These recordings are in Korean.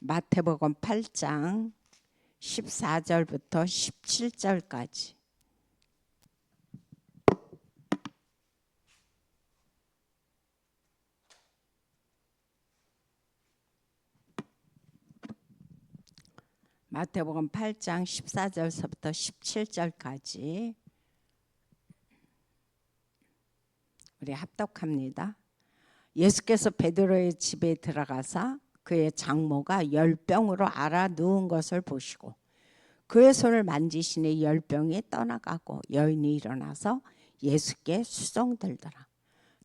마태복음 8장 14절부터 17절까지. 마태복음 8장 14절서부터 17절까지 우리 합독합니다. 예수께서 베드로의 집에 들어가사 그의 장모가 열병으로 앓아 누운 것을 보시고 그의 손을 만지시니 열병이 떠나가고 여인이 일어나서 예수께 수종들더라.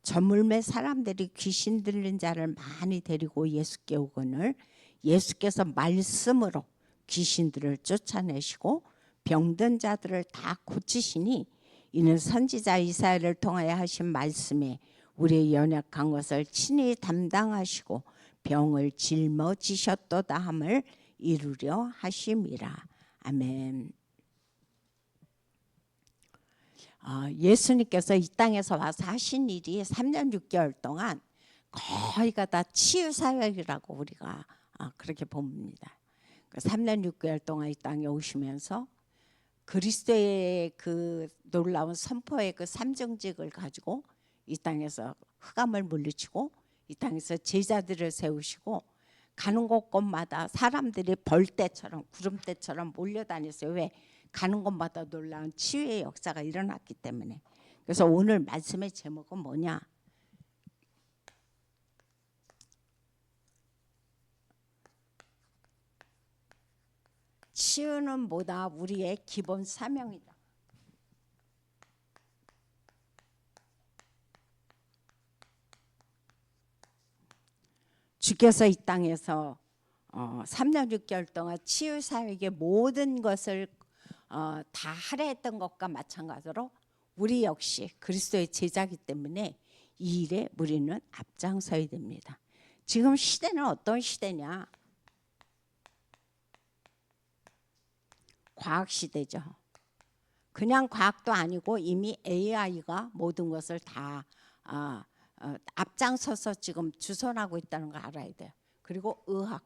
저물매 사람들이 귀신 들린 자를 많이 데리고 예수께 오거늘 예수께서 말씀으로 귀신들을 쫓아내시고 병든 자들을 다 고치시니 이는 선지자 이사야를 통하여 하신 말씀에 우리의 연약한 것을 친히 담당하시고 병을 짊어지셨도다 함을 이루려 하심이라. 아멘. 예수님께서 이 땅에서 와서 하신 일이 3년 6개월 동안 거의가 다 치유사역이라고 우리가 그렇게 봅니다. 3년 6개월 동안 이 땅에 오시면서 그리스도의 그 놀라운 선포의 그 삼정직을 가지고 이 땅에서 흑암을 물리치고 이 땅에서 제자들을 세우시고 가는 곳곳마다 사람들이 벌떼처럼 구름떼처럼 몰려다녔어요. 왜? 가는 곳마다 놀라운 치유의 역사가 일어났기 때문에. 그래서 오늘 말씀의 제목은 뭐냐? 치유는 뭐다? 우리의 기본 사명이다. 주께서 이 땅에서 3년 6개월 동안 치유사역의 모든 것을 다 하려 했던 것과 마찬가지로 우리 역시 그리스도의 제자이기 때문에 이 일에 우리는 앞장서야 됩니다. 지금 시대는 어떤 시대냐? 과학 시대죠. 그냥 과학도 아니고 이미 AI가 모든 것을 다 앞장서서 지금 주선하고 있다는 걸 알아야 돼요. 그리고 의학,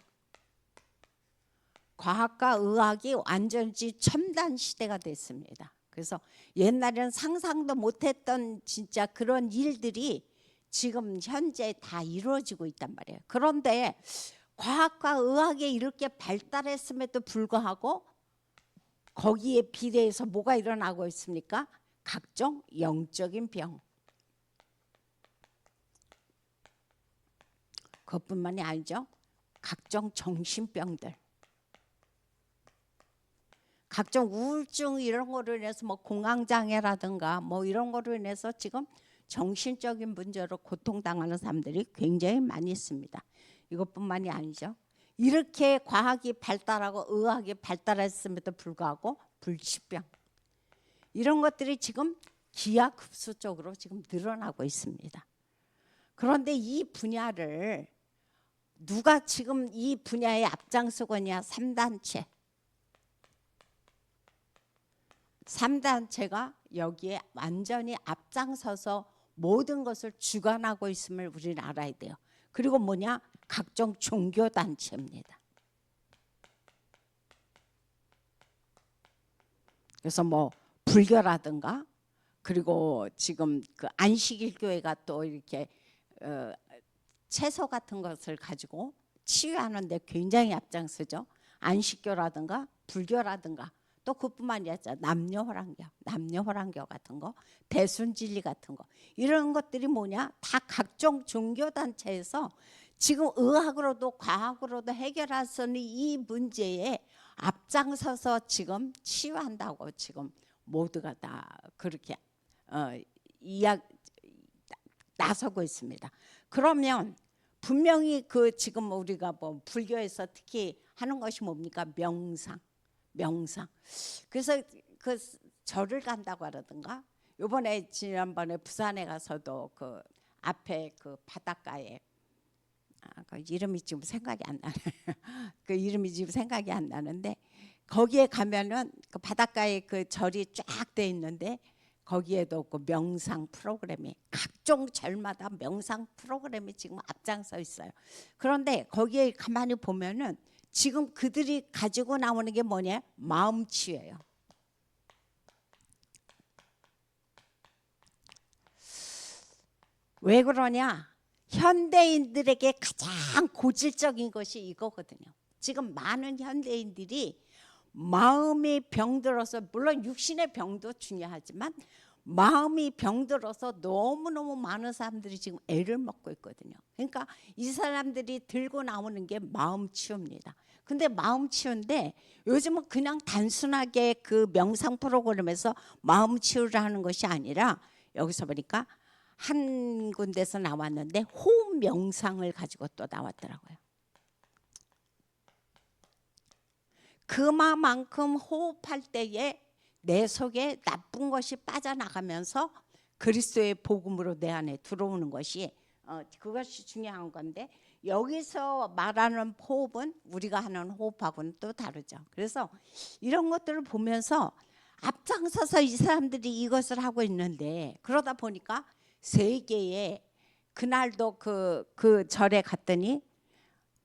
과학과 의학이 완전히 첨단 시대가 됐습니다. 그래서 옛날에는 상상도 못했던 진짜 그런 일들이 지금 현재 다 이루어지고 있단 말이에요. 그런데 과학과 의학이 이렇게 발달했음에도 불구하고 거기에 비례해서 뭐가 일어나고 있습니까? 각종 영적인 병. 그것뿐만이 아니죠. 각종 정신병들, 각종 우울증 이런 거로 인해서 뭐 공황장애라든가 뭐 이런 거로 인해서 지금 정신적인 문제로 고통당하는 사람들이 굉장히 많이 있습니다. 이것뿐만이 아니죠. 이렇게 과학이 발달하고 의학이 발달했음에도 불구하고 불치병 이런 것들이 지금 기하급수적으로 지금 늘어나고 있습니다. 그런데 이 분야를 누가 지금 이 분야에 앞장서거냐? 3단체가 여기에 완전히 앞장서서 모든 것을 주관하고 있음을 우리는 알아야 돼요. 그리고 뭐냐? 각종 종교단체입니다. 그래서 뭐 불교라든가 그리고 지금 그 안식일교회가 또 이렇게 채소 같은 것을 가지고 치유하는 데 굉장히 앞장서죠. 안식교라든가 불교라든가 또 그뿐만이 아니라 남녀호랑교 같은 거, 배순진리 같은 거 이런 것들이 뭐냐? 다 각종 종교단체에서 지금 의학으로도 과학으로도 해결할 수 있는 이 문제에 앞장서서 지금 치유한다고 지금 모두가 다 그렇게 나서고 있습니다. 그러면 분명히 그 지금 우리가 뭐 불교에서 특히 하는 것이 뭡니까? 명상. 그래서 그 절을 간다고 하라든가 이번에 지난번에 부산에 가서도 그 앞에 그 바닷가에 그 이름이 지금 생각이 안 나네. 그 이름이 지금 생각이 안 나는데 거기에 가면은 그 바닷가에 그 절이 쫙 돼 있는데 거기에도 그 명상 프로그램이 각종 절마다 명상 프로그램이 지금 앞장서 있어요. 그런데 거기에 가만히 보면은 지금 그들이 가지고 나오는 게 뭐냐? 마음 치유예요. 왜 그러냐? 현대인들에게 가장 고질적인 것이 이거거든요. 지금 많은 현대인들이 마음이 병들어서, 물론 육신의 병도 중요하지만 마음이 병들어서 너무너무 많은 사람들이 지금 애를 먹고 있거든요. 그러니까 이 사람들이 들고 나오는 게 마음 치유입니다. 근데 마음 치유인데 요즘은 그냥 단순하게 그 명상 프로그램에서 마음 치유를 하는 것이 아니라, 여기서 보니까 한 군데서 나왔는데 호흡 명상을 가지고 또 나왔더라고요. 그만큼 호흡할 때에 내 속에 나쁜 것이 빠져나가면서 그리스도의 복음으로 내 안에 들어오는 것이 그것이 중요한 건데, 여기서 말하는 호흡은 우리가 하는 호흡하고는 또 다르죠. 그래서 이런 것들을 보면서 앞장서서 이 사람들이 이것을 하고 있는데, 그러다 보니까 세계에, 그날도 그 절에 갔더니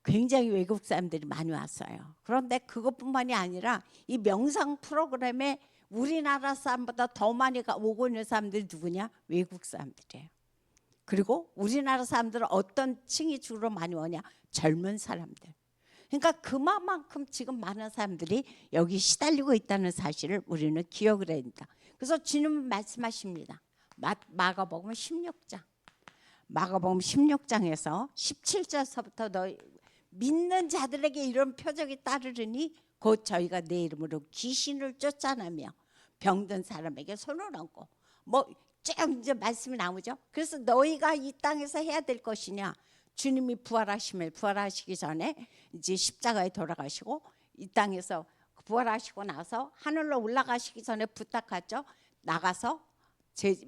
굉장히 외국 사람들이 많이 왔어요. 그런데 그것뿐만이 아니라 이 명상 프로그램에 우리나라 사람보다 더 많이 오고 있는 사람들이 누구냐? 외국 사람들이에요. 그리고 우리나라 사람들은 어떤 층이 주로 많이 오냐? 젊은 사람들. 그러니까 그만큼 지금 많은 사람들이 여기 시달리고 있다는 사실을 우리는 기억을 해야 됩니다. 그래서 주님은 말씀하십니다. 마가복음 16장. 마가복음 16장에서 17절서부터 너 믿는 자들에게 이런 표적이 따르리니 곧 저희가 내 이름으로 귀신을 쫓아내며 병든 사람에게 손을 얹고, 쭉 이제 말씀이 나오죠. 그래서 너희가 이 땅에서 해야 될 것이냐? 주님이 부활하시기 전에 이제 십자가에 돌아가시고 이 땅에서 부활하시고 나서 하늘로 올라가시기 전에 부탁하죠. 나가서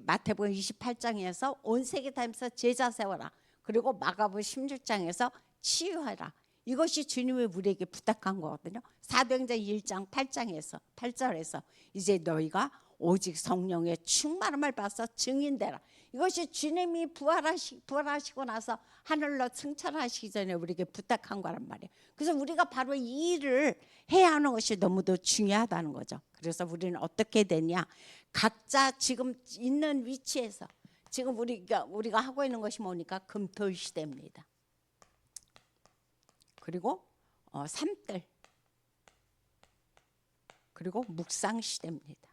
마태복음 28장에서 온 세계 다니면서 제자 세워라. 그리고 마가복음 16장에서 치유하라. 이것이 주님이 우리에게 부탁한 거거든요. 사도행전 1장 8절에서 이제 너희가 오직 성령의 충만함을 받아서 증인되라. 이것이 주님이 부활하시고 나서 하늘로 승천하시기 전에 우리에게 부탁한 거란 말이에요. 그래서 우리가 바로 이 일을 해야 하는 것이 너무도 중요하다는 거죠. 그래서 우리는 어떻게 되냐? 각자 지금 있는 위치에서, 지금 우리가 하고 있는 것이 뭐니까 금토일 시대입니다. 그리고 삼들, 그리고 묵상 시대입니다.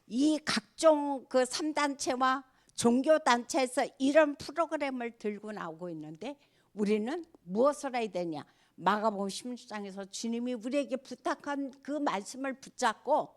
이 각종 그 3단체와 종교단체에서 이런 프로그램을 들고 나오고 있는데, 우리는 무엇을 해야 되냐? 마가복음 16장에서 주님이 우리에게 부탁한 그 말씀을 붙잡고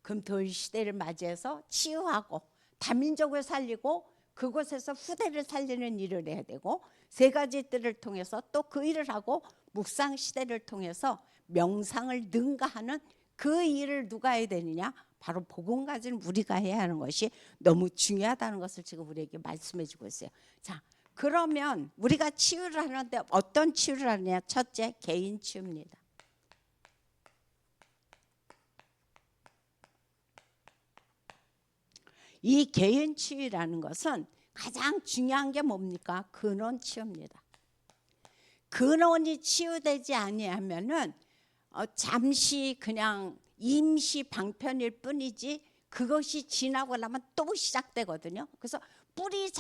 금토일 시대를 맞이해서 치유하고 다민족을 살리고 그곳에서 후대를 살리는 일을 해야 되고, 세 가지 뜰을 통해서 또 그 일을 하고 묵상 시대를 통해서 명상을 능가하는 그 일을 누가 해야 되느냐? 바로 복음 가진 우리가 해야 하는 것이 너무 중요하다는 것을 지금 우리에게 말씀해 주고 있어요. 자, 그러면 우리가 치유를 하는데 어떤 치유를 하느냐? 첫째, 개인 치유입니다. 이 개인 치유라는 것은 가장 중요한 게 뭡니까? 근원 치유입니다. 근원이 치유되지 아니하면은 잠시 그냥 임시 방편일 뿐이지 그것이 지나고 나면 또 시작되거든요. 그래서 뿌리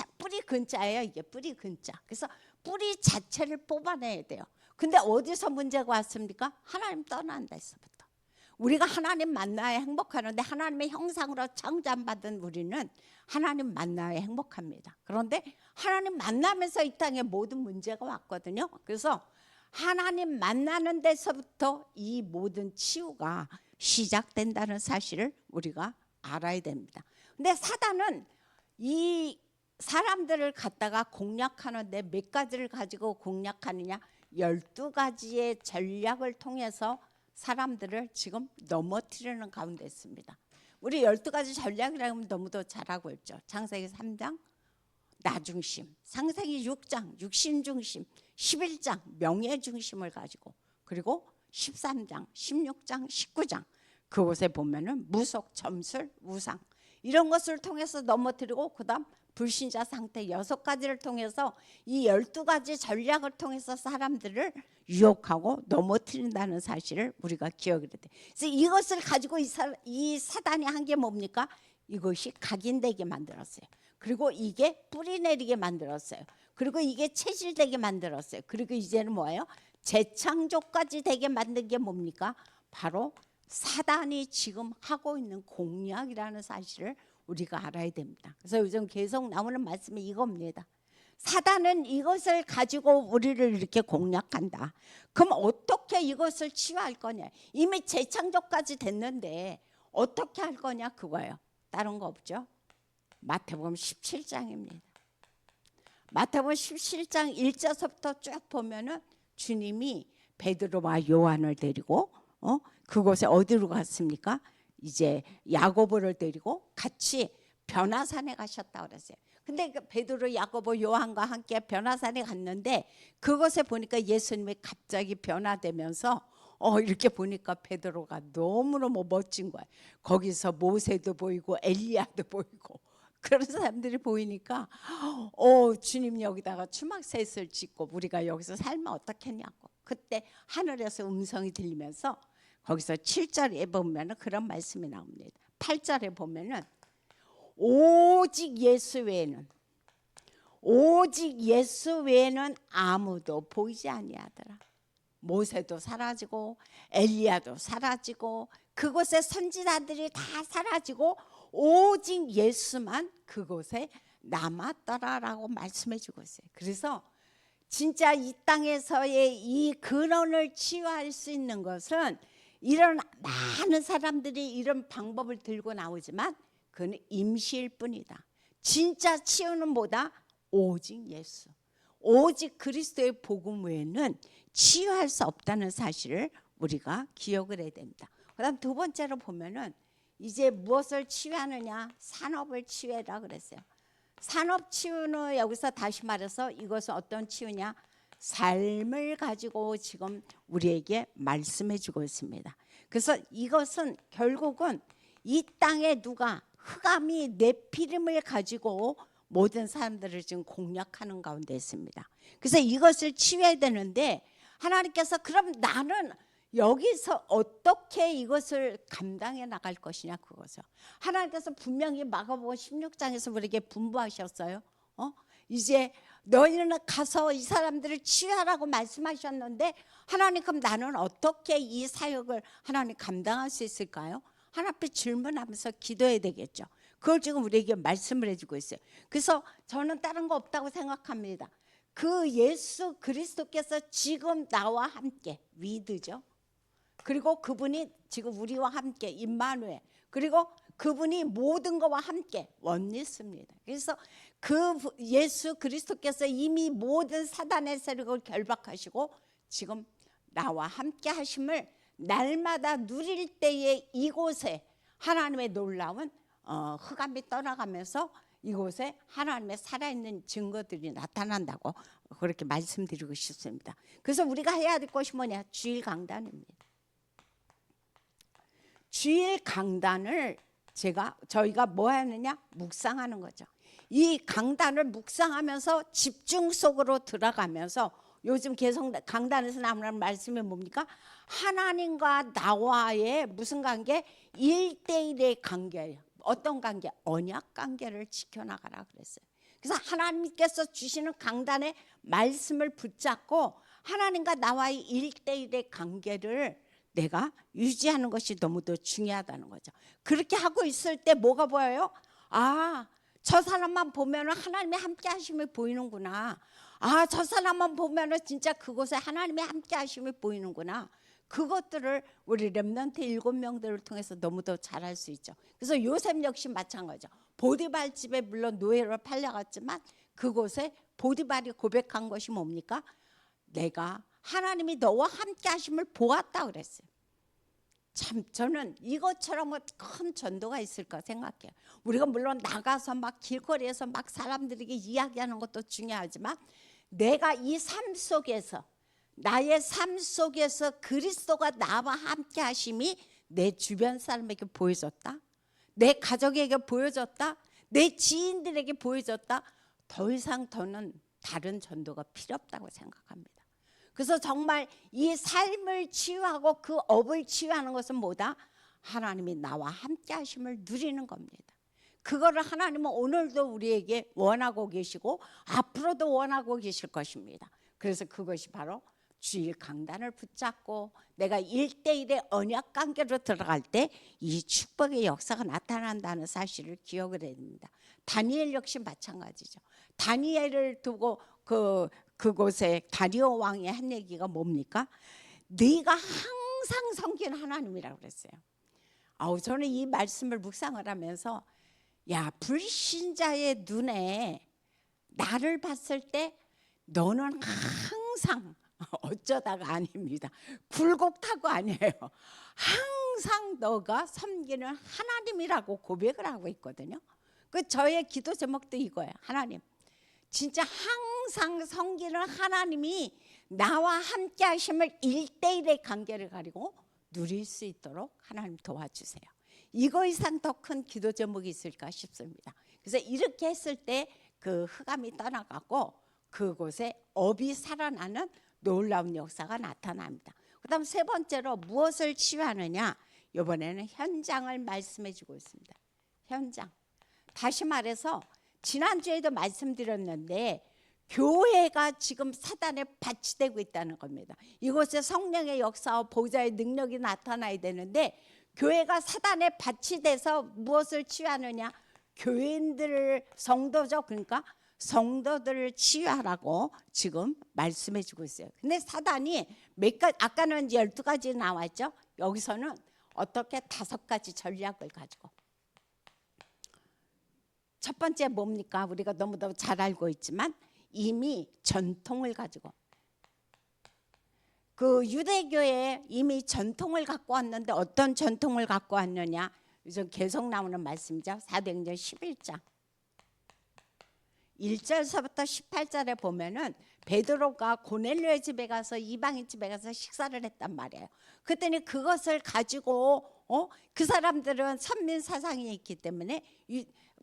근자예요. 이게 뿌리 근자. 그래서 뿌리 자체를 뽑아내야 돼요. 근데 어디서 문제가 왔습니까? 하나님 떠난 데서부터. 우리가 하나님 만나야 행복하는데, 하나님의 형상으로 창조받은 우리는 하나님 만나야 행복합니다. 그런데 하나님 만나면서 이 땅에 모든 문제가 왔거든요. 그래서 하나님 만나는 데서부터 이 모든 치유가 시작된다는 사실을 우리가 알아야 됩니다. 근데 사단은 이 사람들을 갖다가 공략하는데 몇 가지를 가지고 공략하느냐? 12가지의 전략을 통해서 사람들을 지금 넘어뜨리는 가운데 있습니다. 우리 12가지 전략이라면 너무도 잘하고 있죠. 창세기 3장 나 중심, 창세기 6장 육신 중심, 11장 명예 중심을 가지고, 그리고 13장, 16장, 19장 그곳에 보면은 무속, 점술, 우상 이런 것을 통해서 넘어뜨리고, 그다음 불신자 상태 6가지를 통해서 이 12가지 전략을 통해서 사람들을 유혹하고 넘어뜨린다는 사실을 우리가 기억을 해야 돼. 그래서 이것을 가지고 이 사단이 한 게 뭡니까? 이것이 각인되게 만들었어요. 그리고 이게 뿌리내리게 만들었어요. 그리고 이게 체질되게 만들었어요. 그리고 이제는 뭐예요? 재창조까지 되게 만든 게 뭡니까? 바로 사단이 지금 하고 있는 공략이라는 사실을 우리가 알아야 됩니다. 그래서 요즘 계속 나오는 말씀이 이겁니다. 사단은 이것을 가지고 우리를 이렇게 공략한다. 그럼 어떻게 이것을 치유할 거냐? 이미 재창조까지 됐는데 어떻게 할 거냐 그거예요. 다른 거 없죠? 마태복음 17장입니다. 마태복음 17장 1절서부터 쭉 보면은 주님이 베드로와 요한을 데리고 그곳에 어디로 갔습니까? 이제 야고보를 데리고 같이 변화산에 가셨다고 그랬어요. 근데 베드로, 야고보, 요한과 함께 변화산에 갔는데 그곳에 보니까 예수님이 갑자기 변화되면서 이렇게 보니까 베드로가 너무너무 멋진 거예요. 거기서 모세도 보이고 엘리야도 보이고 그런 사람들이 보이니까 주님 여기다가 추막셋을 짓고 우리가 여기서 살면 어떻겠냐고. 그때 하늘에서 음성이 들리면서 거기서 7절에 보면 그런 말씀이 나옵니다. 8절에 보면은 오직 예수 외에는 아무도 보이지 아니하더라. 모세도 사라지고 엘리야도 사라지고 그곳의 선지자들이 다 사라지고 오직 예수만 그곳에 남았더라라고 말씀해 주고 있어요. 그래서 진짜 이 땅에서의 이 근원을 치유할 수 있는 것은 이런 많은 사람들이 이런 방법을 들고 나오지만 그건 임시일 뿐이다. 진짜 치유는 뭐다? 오직 예수, 오직 그리스도의 복음 외에는 치유할 수 없다는 사실을 우리가 기억을 해야 됩니다. 그다음 두 번째로 보면은 이제 무엇을 치유하느냐? 산업을 치유해라 그랬어요. 산업 치유는 여기서 다시 말해서 이것은 어떤 치유냐? 삶을 가지고 지금 우리에게 말씀해 주고 있습니다. 그래서 이것은 결국은 이 땅에 누가 흑암이 네피림을 가지고 모든 사람들을 지금 공략하는 가운데 있습니다. 그래서 이것을 치유해야 되는데 하나님께서 그럼 나는 여기서 어떻게 이것을 감당해 나갈 것이냐 그것을 하나님께서 분명히 마가복음 16장에서 우리에게 분부하셨어요. 이제 너희는 가서 이 사람들을 치유하라고 말씀하셨는데 하나님 그럼 나는 어떻게 이 사역을 하나님 감당할 수 있을까요? 하나님 앞에 질문하면서 기도해야 되겠죠. 그걸 지금 우리에게 말씀을 해주고 있어요. 그래서 저는 다른 거 없다고 생각합니다. 그 예수 그리스도께서 지금 나와 함께 위드죠. 그리고 그분이 지금 우리와 함께 임마누엘, 그리고 그분이 모든 것과 함께 원리스입니다. 그래서 그 예수 그리스도께서 이미 모든 사단의 세력을 결박하시고 지금 나와 함께 하심을 날마다 누릴 때에 이곳에 하나님의 놀라운 흑암이 떠나가면서 이곳에 하나님의 살아있는 증거들이 나타난다고 그렇게 말씀드리고 싶습니다. 그래서 우리가 해야 될 것이 뭐냐? 주일 강단입니다. 주일 강단을 저희가 뭐 하느냐? 묵상하는 거죠. 이 강단을 묵상하면서 집중 속으로 들어가면서 요즘 계속 강단에서 나오는 말씀이 뭡니까? 하나님과 나와의 무슨 관계? 1대1의 관계예요. 어떤 관계? 언약 관계를 지켜나가라 그랬어요. 그래서 하나님께서 주시는 강단의 말씀을 붙잡고 하나님과 나와의 1대1의 관계를 내가 유지하는 것이 너무도 중요하다는 거죠. 그렇게 하고 있을 때 뭐가 보여요? 저 사람만 보면 하나님의 함께 하심이 보이는구나. 저 사람만 보면 진짜 그곳에 하나님의 함께 하심이 보이는구나. 그것들을 우리 렘넌트 7명들을 통해서 너무도 잘할 수 있죠. 그래서 요셉 역시 마찬가지죠. 보디발 집에 물론 노예로 팔려갔지만 그곳에 보디발이 고백한 것이 뭡니까? 내가 하나님이 너와 함께 하심을 보았다 그랬어요. 참 저는 이것처럼 큰 전도가 있을까 생각해요. 우리가 물론 나가서 막 길거리에서 막 사람들에게 이야기하는 것도 중요하지만 내가 이 삶 속에서 나의 삶 속에서 그리스도가 나와 함께 하심이 내 주변 사람에게 보여졌다. 내 가족에게 보여졌다. 내 지인들에게 보여줬다. 더 이상 더는 다른 전도가 필요 없다고 생각합니다. 그래서 정말 이 삶을 치유하고 그 업을 치유하는 것은 뭐다? 하나님이 나와 함께 하심을 누리는 겁니다. 그거를 하나님은 오늘도 우리에게 원하고 계시고 앞으로도 원하고 계실 것입니다. 그래서 그것이 바로 주일 강단을 붙잡고 내가 1대1의 언약 관계로 들어갈 때 이 축복의 역사가 나타난다는 사실을 기억을 해야 됩니다. 다니엘 역시 마찬가지죠. 다니엘을 두고 그곳에 다리오 왕이 한 얘기가 뭡니까? 네가 항상 섬기는 하나님이라고 그랬어요. 저는 이 말씀을 묵상을 하면서 야, 불신자의 눈에 나를 봤을 때 너는 항상 어쩌다가 아닙니다. 굴곡타고 아니에요. 항상 너가 섬기는 하나님이라고 고백을 하고 있거든요. 저의 기도 제목도 이거예요. 하나님, 진짜 항상 섬기는 하나님이 나와 함께 하심을 1대1의 관계를 가지고 누릴 수 있도록 하나님 도와주세요. 이거 이상 더 큰 기도 제목이 있을까 싶습니다. 그래서 이렇게 했을 때 그 흑암이 떠나가고 그곳에 업이 살아나는 놀라운 역사가 나타납니다. 그 다음 세 번째로 무엇을 치유하느냐? 이번에는 현장을 말씀해 주고 있습니다. 현장. 다시 말해서 지난주에도 말씀드렸는데 교회가 지금 사단에 받치되고 있다는 겁니다. 이곳에 성령의 역사와 보좌의 능력이 나타나야 되는데 교회가 사단에 받치돼서 무엇을 치유하느냐? 교인들을 성도죠. 그러니까 성도들을 치유하라고 지금 말씀해 주고 있어요. 근데 사단이 몇 가지, 아까는 12가지 나왔죠. 여기서는 어떻게 5가지 전략을 가지고. 첫 번째 뭡니까? 우리가 너무너무 잘 알고 있지만 이미 전통을 가지고 그 유대교에 이미 전통을 갖고 왔는데 어떤 전통을 갖고 왔느냐? 요즘 계속 나오는 말씀이죠. 사도행전 11장 1절서부터 18절에 보면은 베드로가 고넬료의 집에 가서 이방인 집에 가서 식사를 했단 말이에요. 그랬더니 그것을 가지고 그 사람들은 선민 사상이 있기 때문에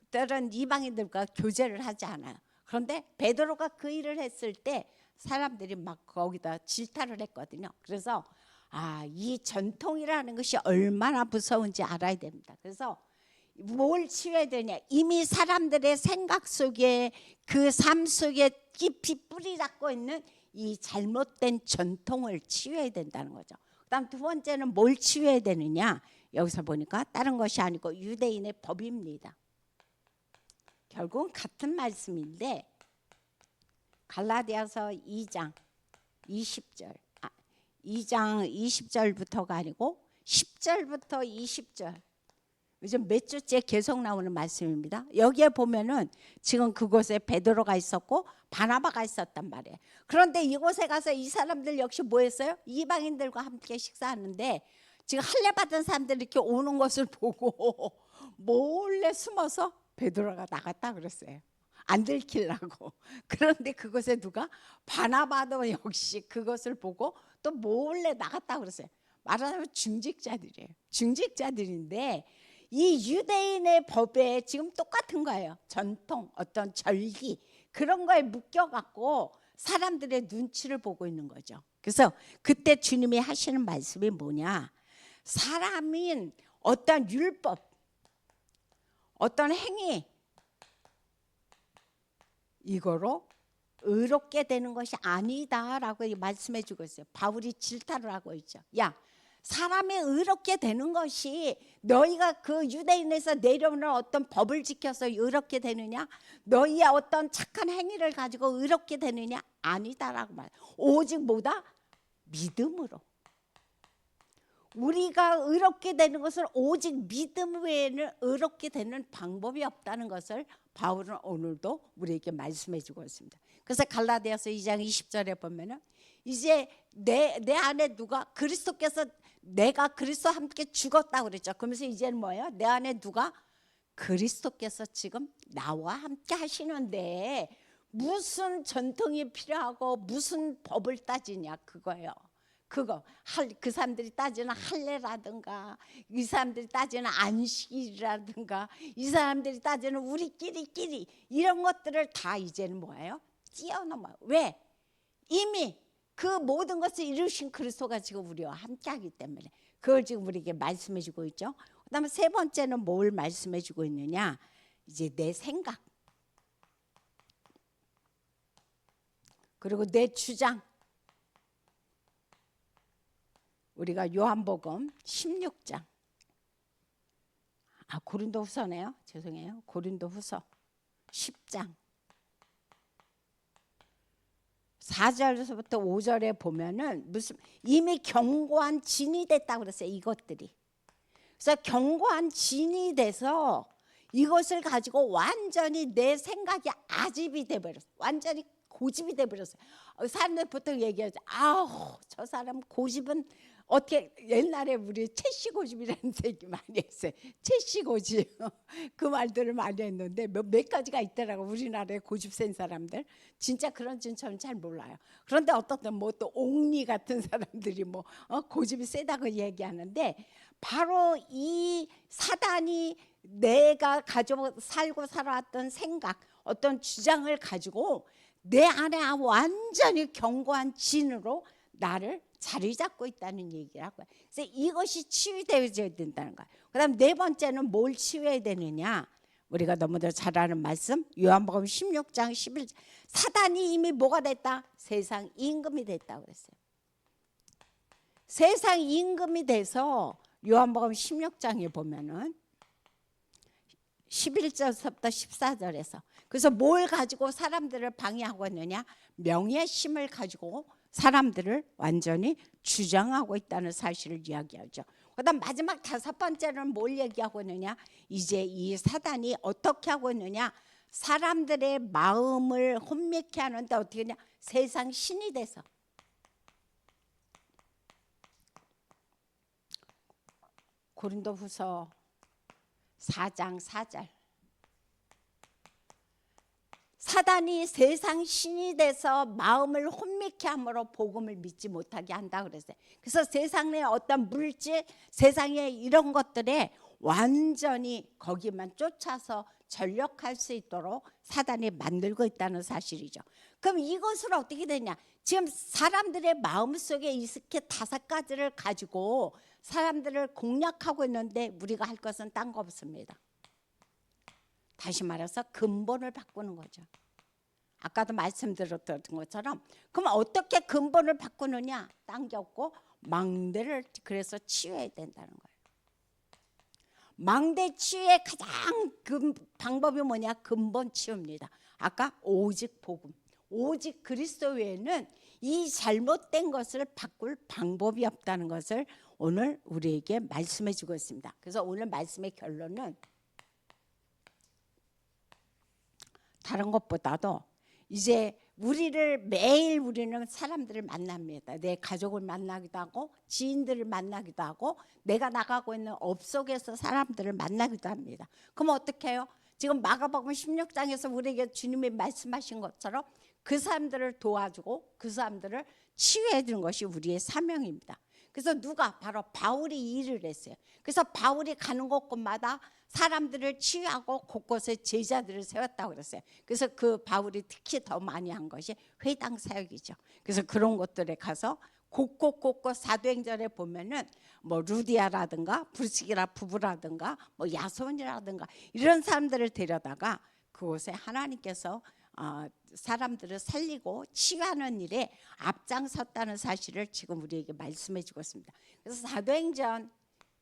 다른 이방인들과 교제를 하지 않아요. 그런데 베드로가 그 일을 했을 때 사람들이 막 거기다 질타를 했거든요. 그래서 이 전통이라는 것이 얼마나 무서운지 알아야 됩니다. 그래서 뭘 치유해야 되냐? 이미 사람들의 생각 속에 그 삶 속에 깊이 뿌리 잡고 있는 이 잘못된 전통을 치유해야 된다는 거죠. 그다음 두 번째는 뭘 치유해야 되느냐? 여기서 보니까 다른 것이 아니고 유대인의 법입니다. 결국은 같은 말씀인데 갈라디아서 2장 20절 2장 20절부터가 아니고 10절부터 20절 요즘 몇 주째 계속 나오는 말씀입니다. 여기에 보면은 지금 그곳에 베드로가 있었고 바나바가 있었단 말이에요. 그런데 이곳에 가서 이 사람들 역시 뭐 했어요? 이방인들과 함께 식사하는데 지금 할례 받은 사람들이 이렇게 오는 것을 보고 몰래 숨어서 베드로가 나갔다 그랬어요. 안 들키려고. 그런데 그곳에 누가? 바나바도 역시 그것을 보고 또 몰래 나갔다 그랬어요. 말하자면 중직자들이에요. 중직자들인데 이 유대인의 법에 지금 똑같은 거예요. 전통, 어떤 절기 그런 거에 묶여갖고 사람들의 눈치를 보고 있는 거죠. 그래서 그때 주님이 하시는 말씀이 뭐냐? 사람인 어떤 율법, 어떤 행위 이거로 의롭게 되는 것이 아니다라고 말씀해 주고 있어요. 바울이 질타를 하고 있죠. 야, 사람이 의롭게 되는 것이 너희가 그 유대인에서 내려오는 어떤 법을 지켜서 의롭게 되느냐? 너희의 어떤 착한 행위를 가지고 의롭게 되느냐? 아니다라고 말해요. 오직 뭐다? 믿음으로. 우리가 의롭게 되는 것을 오직 믿음 외에는 의롭게 되는 방법이 없다는 것을 바울은 오늘도 우리에게 말씀해 주고 있습니다. 그래서 갈라디아서 2장 20절에 보면은 이제 내 안에 누가 그리스도께서 내가 그리스도와 함께 죽었다고 그랬죠. 그러면서 이제는 뭐예요? 내 안에 누가 그리스도께서 지금 나와 함께 하시는데 무슨 전통이 필요하고 무슨 법을 따지냐 그거예요. 그거 그 사람들이 따지는 할례라든가, 이 사람들이 따지는 안식일이라든가, 이 사람들이 따지는 우리끼리 이런 것들을 다 이제는 뭐예요? 뛰어넘어요. 왜? 이미 그 모든 것을 이루신 그리스도가 지금 우리와 함께하기 때문에 그걸 지금 우리에게 말씀해 주고 있죠. 그다음에 세 번째는 뭘 말씀해 주고 있느냐? 이제 내 생각, 그리고 내 주장. 우리가 요한복음 16장, 고린도후서네요. 죄송해요. 고린도후서 10장 4절에서부터 5절에 보면은 무슨 이미 견고한 진이 됐다고 그랬어요. 이것들이. 그래서 견고한 진이 돼서 이것을 가지고 완전히 내 생각이 아집이 돼버렸어요. 완전히 고집이 돼버렸어요. 사람들 보통 얘기하죠. 아우, 저 사람 고집은 어떻게, 옛날에 우리 채씨 고집이라는 얘기 많이 했어요. 채씨 고집. 그 말들을 많이 했는데 몇 가지가 있더라고. 우리나라에 고집 센 사람들. 진짜 그런지는 저는 잘 몰라요. 그런데 어떤 뭐 또 옥리 같은 사람들이 뭐 고집이 세다고 얘기하는데, 바로 이 사단이 내가 가지고 살고 살아왔던 생각, 어떤 주장을 가지고 내 안에 완전히 견고한 진으로 나를 자리 잡고 있다는 얘기라고요. 그래서 이것이 치유되어야 된다는 거예요. 그다음 네 번째는 뭘 치유해야 되느냐? 우리가 너무들 잘 아는 말씀, 요한복음 16장 11절. 사단이 이미 뭐가 됐다? 세상 임금이 됐다고 그랬어요. 세상 임금이 돼서 요한복음 16장에 보면은 11절부터 14절에서, 그래서 뭘 가지고 사람들을 방해하고 있느냐? 명예심을 가지고 사람들을 완전히 주장하고 있다는 사실을 이야기하죠. 그다음 마지막 다섯 번째는 뭘 얘기하고 있느냐? 이제 이 사단이 어떻게 하고 있느냐? 사람들의 마음을 혼미케 하는데 어떻게 하냐? 세상 신이 돼서. 고린도후서 4장 4절. 사단이 세상 신이 돼서 마음을 혼미케 함으로 복음을 믿지 못하게 한다 그랬어요. 그래서 세상의 어떤 물질, 세상의 이런 것들에 완전히 거기만 쫓아서 전력할 수 있도록 사단이 만들고 있다는 사실이죠. 그럼 이것을 어떻게 되냐? 지금 사람들의 마음속에 이렇게 다섯 가지를 가지고 사람들을 공략하고 있는데 우리가 할 것은 딴 거 없습니다. 다시 말해서 근본을 바꾸는 거죠. 아까도 말씀드렸던 것처럼, 그럼 어떻게 근본을 바꾸느냐? 딴 게 없고 망대를 그래서 치유해야 된다는 거예요. 망대 치유의 가장 방법이 뭐냐? 근본 치유입니다. 아까 오직 복음, 오직 그리스도 외에는 이 잘못된 것을 바꿀 방법이 없다는 것을 오늘 우리에게 말씀해 주고 있습니다. 그래서 오늘 말씀의 결론은 다른 것보다도 이제 매일 우리는 사람들을 만납니다. 내 가족을 만나기도 하고 지인들을 만나기도 하고 내가 나가고 있는 업 속에서 사람들을 만나기도 합니다. 그럼 어떻게 해요? 지금 마가복음 16장에서 우리에게 주님이 말씀하신 것처럼 그 사람들을 도와주고 그 사람들을 치유해 주는 것이 우리의 사명입니다. 그래서 누가? 바로 바울이 이 일을 했어요. 그래서 바울이 가는 곳곳마다 사람들을 치유하고 곳곳에 제자들을 세웠다고 그랬어요. 그래서 그 바울이 특히 더 많이 한 것이 회당 사역이죠. 그래서 그런 곳들에 가서 곳곳 사도행전에 보면은 뭐 루디아라든가 브리스기라 부부라든가 뭐 야손이라든가 이런 사람들을 데려다가 그곳에 하나님께서 사람들을 살리고 치유하는 일에 앞장섰다는 사실을 지금 우리에게 말씀해 주고 있습니다. 그래서 사도행전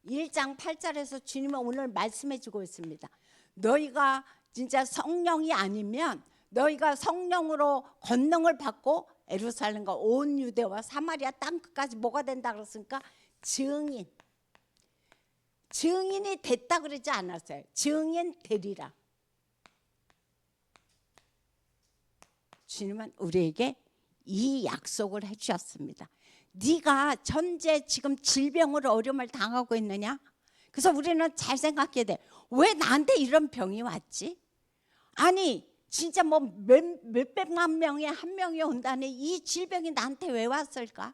1장 8절에서 주님은 오늘 말씀해 주고 있습니다. 너희가 진짜 성령이 아니면 너희가 성령으로 권능을 받고 예루살렘과 온 유대와 사마리아 땅끝까지 뭐가 된다 그랬으니까 증인이 됐다 그러지 않았어요. 증인 되리라. 주님은 우리에게 이 약속을 해주셨습니다. 네가 현재 지금 질병으로 어려움을 당하고 있느냐? 그래서 우리는 잘 생각해야 돼. 왜 나한테 이런 병이 왔지? 아니 진짜 뭐 몇백만 명에 한 명이 온다니 이 질병이 나한테 왜 왔을까?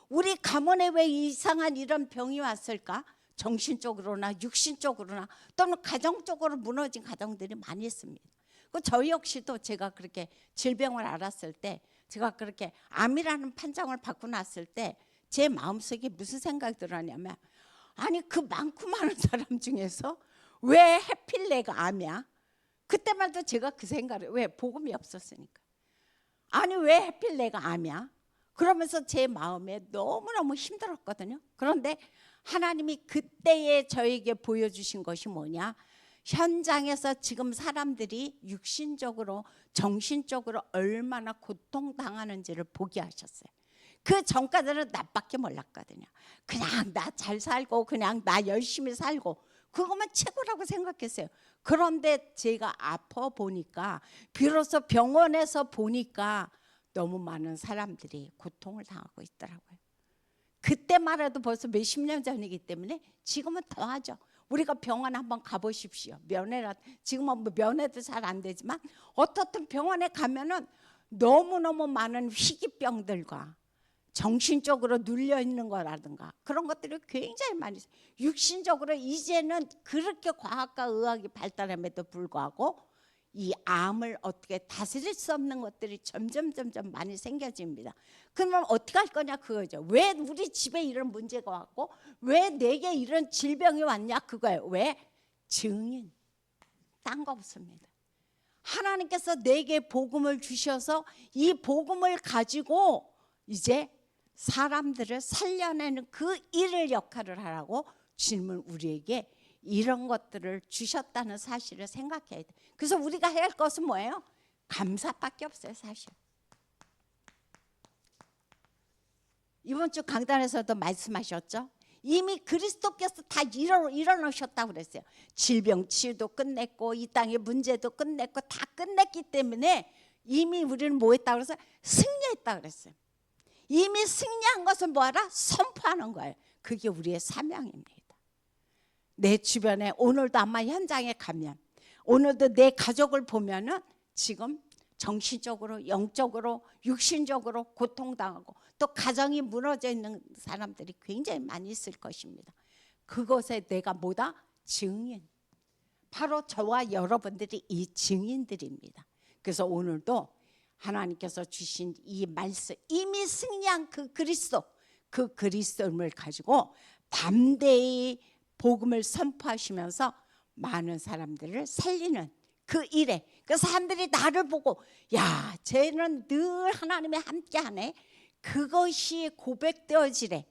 우리 가문에 왜 이상한 이런 병이 왔을까? 정신적으로나 육신적으로나 또는 가정적으로 무너진 가정들이 많이 있습니다. 저 역시도 제가 그렇게 질병을 알았을 때, 제가 그렇게 암이라는 판정을 받고 났을 때 제 마음속에 무슨 생각이 들었냐면, 아니 그 많고 많은 사람 중에서 왜 하필 내가 암이야? 그때만 해도 제가 그 생각을, 왜? 복음이 없었으니까. 아니 왜 하필 내가 암이야? 그러면서 제 마음에 너무너무 힘들었거든요. 그런데 하나님이 그때에 저에게 보여주신 것이 뭐냐? 현장에서 지금 사람들이 육신적으로 정신적으로 얼마나 고통당하는지를 보게 하셨어요. 그 전까지는 나밖에 몰랐거든요. 그냥 나 잘 살고 그냥 나 열심히 살고 그것만 최고라고 생각했어요. 그런데 제가 아파 보니까, 비로소 병원에서 보니까 너무 많은 사람들이 고통을 당하고 있더라고요. 그때만 해도 벌써 몇십 년 전이기 때문에 지금은 더하죠. 우리가 병원 한번 가보십시오. 지금은 뭐 면회도 잘 안 되지만 어떻든 병원에 가면은 너무너무 많은 희귀병들과 정신적으로 눌려 있는 거라든가 그런 것들이 굉장히 많이 있어요. 육신적으로 이제는 그렇게 과학과 의학이 발달함에도 불구하고 이 암을 어떻게 다스릴 수 없는 것들이 점점 많이 생겨집니다. 그러면 어떻게 할 거냐 그거죠. 왜 우리 집에 이런 문제가 왔고 왜 내게 이런 질병이 왔냐 그거예요. 왜? 증인. 딴 거 없습니다. 하나님께서 내게 복음을 주셔서 이 복음을 가지고 이제 사람들을 살려내는 그 일을 역할을 하라고 주님은 우리에게 이런 것들을 주셨다는 사실을 생각해야 돼. 그래서 우리가 해야 할 것은 뭐예요? 감사밖에 없어요, 사실. 이번 주 강단에서도 말씀하셨죠? 이미 그리스도께서 다 일어나셨다고 그랬어요. 질병 치유도 끝냈고 이 땅의 문제도 끝냈고 다 끝냈기 때문에 이미 우리는 뭐 했다고 그래서 승리했다고 그랬어요. 이미 승리한 것은 뭐하라? 선포하는 거예요. 그게 우리의 사명입니다. 내 주변에 오늘도 아마 현장에 가면 오늘도 내 가족을 보면은 지금 정신적으로 영적으로 육신적으로 고통당하고 또 가정이 무너져 있는 사람들이 굉장히 많이 있을 것입니다. 그것에 내가 뭐다? 증인. 바로 저와 여러분들이 이 증인들입니다. 그래서 오늘도 하나님께서 주신 이 말씀, 이미 승리한 그 그리스도를 가지고 담대히 복음을 선포하시면서 많은 사람들을 살리는 그 일에, 그 사람들이 나를 보고 야, 쟤는 늘 하나님이 함께하네. 그것이 고백되어지는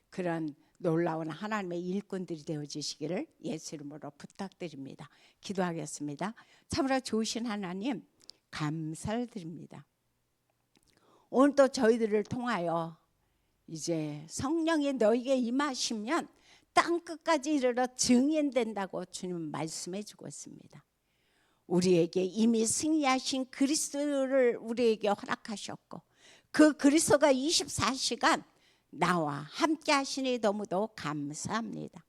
그런 놀라운 하나님의 일꾼들이 되어지시기를 예수 이름으로 부탁드립니다. 기도하겠습니다. 참으로 좋으신 하나님 감사를 드립니다. 오늘도 저희들을 통하여 이제 성령이 너에게 임하시면 땅 끝까지 이르러 증인된다고 주님 말씀해 주고 있습니다. 우리에게 이미 승리하신 그리스도를 우리에게 허락하셨고 그 그리스도가 24시간 나와 함께 하시니 너무도 감사합니다.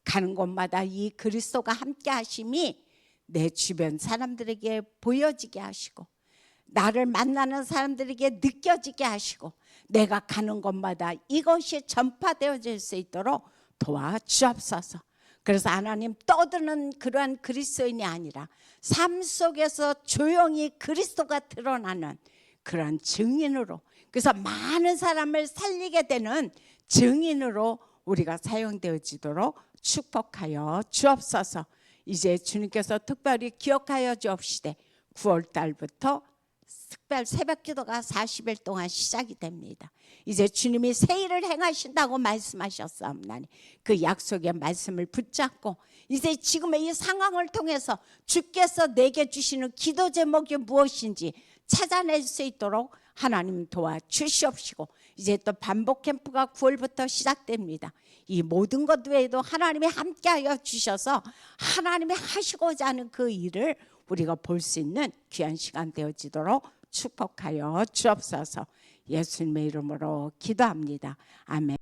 가는 곳마다 이 그리스도가 함께 하심이 내 주변 사람들에게 보여지게 하시고 나를 만나는 사람들에게 느껴지게 하시고 내가 가는 곳마다 이것이 전파되어질 수 있도록 도와주옵소서. 그래서 하나님 떠드는 그러한 그리스도인이 아니라 삶 속에서 조용히 그리스도가 드러나는 그런 증인으로, 그래서 많은 사람을 살리게 되는 증인으로 우리가 사용되어지도록 축복하여 주옵소서. 이제 주님께서 특별히 기억하여 주옵시되 9월 달부터 특별 새벽 기도가 40일 동안 시작이 됩니다. 이제 주님이 새 일을 행하신다고 말씀하셨사옵나니 그 약속의 말씀을 붙잡고 이제 지금의 이 상황을 통해서 주께서 내게 주시는 기도 제목이 무엇인지 찾아낼 수 있도록 하나님 도와주시옵시고 이제 또 반복 캠프가 9월부터 시작됩니다. 이 모든 것 외에도 하나님이 함께하여 주셔서 하나님이 하시고자 하는 그 일을 우리가 볼 수 있는 귀한 시간 되어지도록 축복하여 주옵소서. 예수님의 이름으로 기도합니다. 아멘.